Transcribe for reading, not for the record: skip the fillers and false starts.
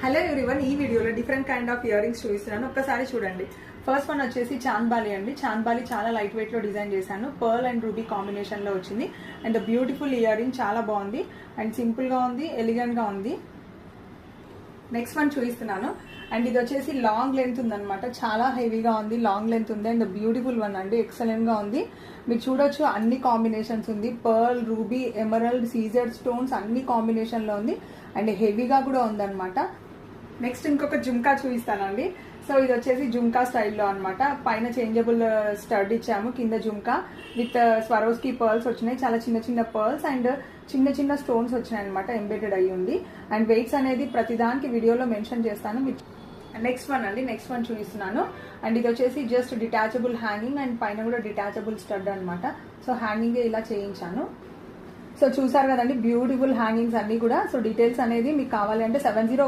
Hello everyone, ఈ వీడియోలో different kind of ear rings చూపిస్తున్నాను. ఒక్కసారి చూడండి. ఫస్ట్ వన్ వచ్చేసి చాంద్బాలి అండి. చాంద్బాలి చాలా లైట్ వెయిట్ లో డిజైన్ చేశాను. పర్ల్ అండ్ రూబీ కాంబినేషన్ లో వచ్చింది. అండ్ బ్యూటిఫుల్ ఇయర్ రింగ్, చాలా బాగుంది అండ్ సింపుల్ గా ఉంది, ఎలిగెంట్ గా ఉంది. నెక్స్ట్ వన్ చూపిస్తున్నాను. అండ్ ఇది వచ్చేసి లాంగ్ లెంత్ ఉందన్నమాట, చాలా హెవీగా ఉంది, లాంగ్ లెంత్ ఉంది అండ్ బ్యూటిఫుల్ వన్ అండి, ఎక్సలెంట్ గా ఉంది. మీరు చూడొచ్చు అన్ని కాంబినేషన్స్ ఉంది. Pearl, ruby, emerald, CZ stones అన్ని కాంబినేషన్ లో ఉంది అండ్ హెవీగా కూడా ఉందన్నమాట. నెక్స్ట్ ఇంకొక జుమ్కా చూపిస్తానండి. సో ఇది వచ్చేసి జుమ్కా స్టైల్లో అనమాట. పైన చేంజబుల్ స్టడ్ ఇచ్చాము, కింద జుమ్కా విత్ స్వరోస్కి పర్ల్స్ వచ్చినాయి, చాలా చిన్న చిన్న పర్ల్స్ అండ్ చిన్న చిన్న స్టోన్స్ వచ్చినాయి అనమాట, ఎంబెడెడ్ అయ్యి ఉంది. అండ్ వెయిట్స్ అనేది ప్రతిదానికి వీడియోలో మెన్షన్ చేస్తాను. నెక్స్ట్ వన్ అండి, నెక్స్ట్ వన్ చూపిస్తున్నాను. అండ్ ఇది వచ్చేసి జస్ట్ డిటాచబుల్ హ్యాంగింగ్ అండ్ పైన కూడా డిటాచబుల్ స్టడ్ అనమాట. సో హ్యాంగింగ్ ఇలా చేయించాను. సో చూసారు కదండి, బ్యూటిఫుల్ హ్యాంగింగ్స్ అన్ని కూడా. సో డీటెయిల్స్ అనేది మీకు కావాలి అంటే 70